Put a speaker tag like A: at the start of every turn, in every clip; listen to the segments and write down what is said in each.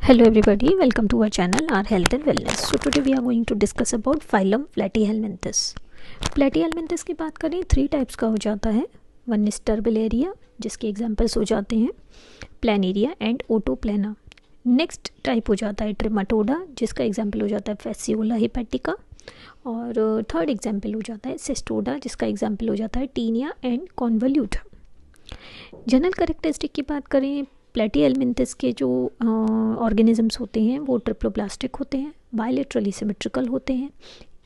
A: Hello everybody, welcome to our channel, our health and wellness. So today we are going to discuss about phylum Platyhelminthes. Platyhelminthes की बात करें 3 types का हो जाता है. One is टर्बेलेरिया जिसके एग्जांपल्स हो जाते हैं प्लानेरिया एंड ओटोप्लाना. नेक्स्ट टाइप हो जाता है ट्रिमाटोडा जिसका एग्जांपल हो जाता है फैसियोला हिपैटिका. और थर्ड एग्जांपल हो जाता है सिस्टोडा जिसका एग्जांपल हो जाता है टीनिया एंड कॉन्वल्यूटा. जनरल कैरेक्टरिस्टिक की बात करें प्लेटीहेल्मिंथस के जो ऑर्गेनिजम्स होते हैं वो ट्रिप्लोप्लास्टिक होते हैं, बायलेटरली सिमेट्रिकल होते हैं,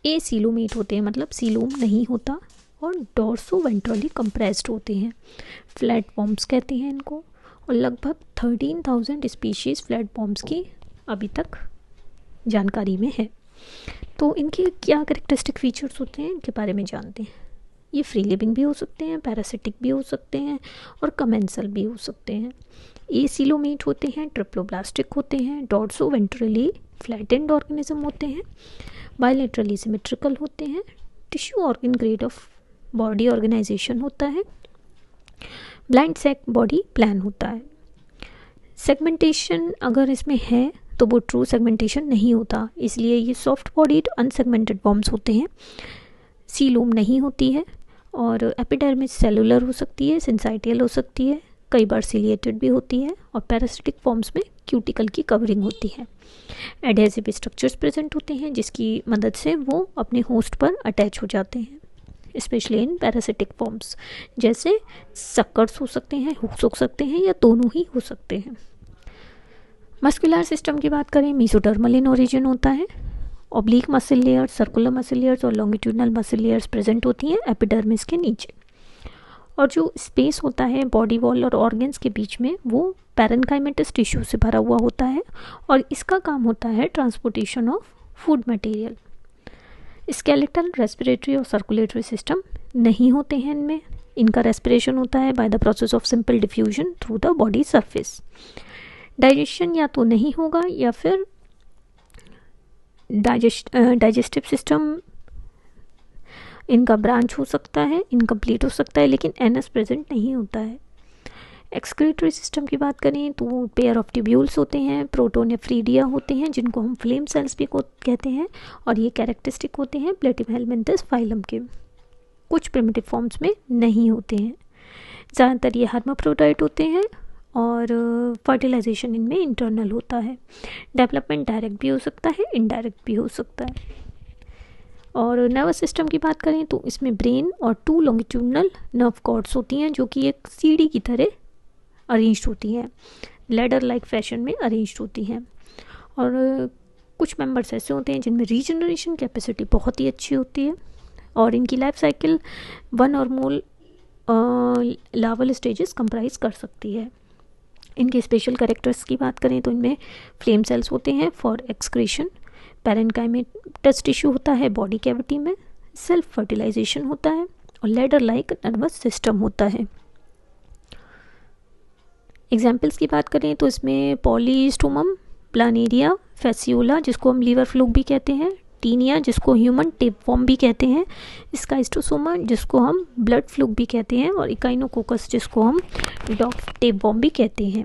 A: एसीलोमेट होते हैं मतलब सीलोम नहीं होता, और डोर्सो वेंट्रली कंप्रेस्ड होते हैं. फ्लैट वॉर्म्स कहते हैं इनको. और लगभग 13,000 स्पीशीज़ फ्लैट वॉर्म्स की अभी तक जानकारी में है. तो इनके क्या कैरेक्टरिस्टिक फीचर्स होते हैं इनके बारे में जानते हैं. ये फ्री लिविंग भी हो सकते हैं, पैरासिटिक भी हो सकते हैं और कमेंसल भी हो सकते हैं. एसीलोमेट होते हैं, ट्रिप्लोप्लास्टिक होते हैं, डॉर्सो वेंट्रली फ्लैटेंड ऑर्गेनिज्म होते हैं, बायलेटरली सिमेट्रिकल होते हैं, tissue organ grade of body organisation होता है, ब्लाइंड सैक बॉडी प्लान होता है. सेगमेंटेशन अगर इसमें है तो वो ट्रू सेगमेंटेशन नहीं होता, इसलिए ये सॉफ्ट बॉडीड अनसेगमेंटेड वॉर्म्स होते हैं. सीलोम नहीं होती है और एपिडर्मिस सेलुलर हो सकती है, सिंसाइटियल हो सकती है, कई बार सिलिएटेड भी होती है, और पैरासिटिक फॉर्म्स में क्यूटिकल की कवरिंग होती है. एडहेसिव स्ट्रक्चर्स प्रेजेंट होते हैं जिसकी मदद से वो अपने होस्ट पर अटैच हो जाते हैं, स्पेशली इन पैरासिटिक फॉर्म्स. जैसे सक्कर्स हो सकते हैं, हुक्स हो सकते हैं, या दोनों ही हो सकते हैं. मस्कुलर सिस्टम की बात करें मेसोडर्मल इन ओरिजिन होता है. Oblique muscle layers, circular muscle layers और लॉन्गिट्यूडनल मसल लेयर्स प्रेजेंट होती हैं एपिडर्मिस के नीचे. और जो स्पेस होता है बॉडी वॉल और ऑर्गन्स के बीच में वो पैरेन्काइमेटस टिश्यू से भरा हुआ होता है, और इसका काम होता है transportation of food material. Skeletal, respiratory और सर्कुलेटरी सिस्टम नहीं होते हैं इनमें. इनका रेस्पिरेशन होता है by the process of simple diffusion through the body surface. Digestion या तो नहीं होगा या फिर डाइजेस्टिव सिस्टम इनका ब्रांच हो सकता है, इनकम्प्लीट हो सकता है, लेकिन एनस प्रेजेंट नहीं होता है. एक्सक्रीटरी सिस्टम की बात करें तो पेयर ऑफ ट्यूब्यूल्स होते हैं, प्रोटोनेफ्रीडिया होते हैं जिनको हम फ्लेम सेल्स भी कहते हैं, और ये कैरेक्टरिस्टिक होते हैं प्लेटीहेल्मिंथस फाइलम के. कुछ प्रिमिटिव फॉर्म्स में नहीं होते हैं. ज़्यादातर ये हर्माफ्रोडाइट होते हैं और फर्टिलाइजेशन इनमें इंटरनल होता है. डेवलपमेंट डायरेक्ट भी हो सकता है, इनडायरेक्ट भी हो सकता है. और नर्वस सिस्टम की बात करें तो इसमें ब्रेन और 2 लॉन्गिट्यूडनल नर्व कॉर्ड्स होती हैं जो कि एक सीढ़ी की तरह अरेंज्ड होती हैं, लैडर लाइक फैशन में अरेंज्ड होती हैं. और कुछ मेंबर्स ऐसे होते हैं जिनमें रीजनरेशन कैपेसिटी बहुत ही अच्छी होती है, और इनकी लाइफ साइकिल 1 और मोर लार्वल स्टेजेस कंप्राइज कर सकती है. इनके स्पेशल कैरेक्टर्स की बात करें तो इनमें फ्लेम सेल्स होते हैं फॉर एक्सक्रीशन, पैरेन्काइमेटस टिश्यू होता है बॉडी कैविटी में, सेल्फ फर्टिलाइजेशन होता है, और लैडर लाइक नर्वस सिस्टम होता है. एग्जाम्पल्स की बात करें तो इसमें पॉलीस्टोमम, प्लानेरिया, फैसियोला जिसको हम लीवर फ्लूक भी कहते हैं, टीनिया जिसको ह्यूमन टेपवॉर्म भी कहते हैं, स्काइस्टोसोमा जिसको हम ब्लड फ्लूक भी कहते हैं, और इकाइनोकोकस जिसको हम डॉग टेपवॉर्म भी कहते हैं.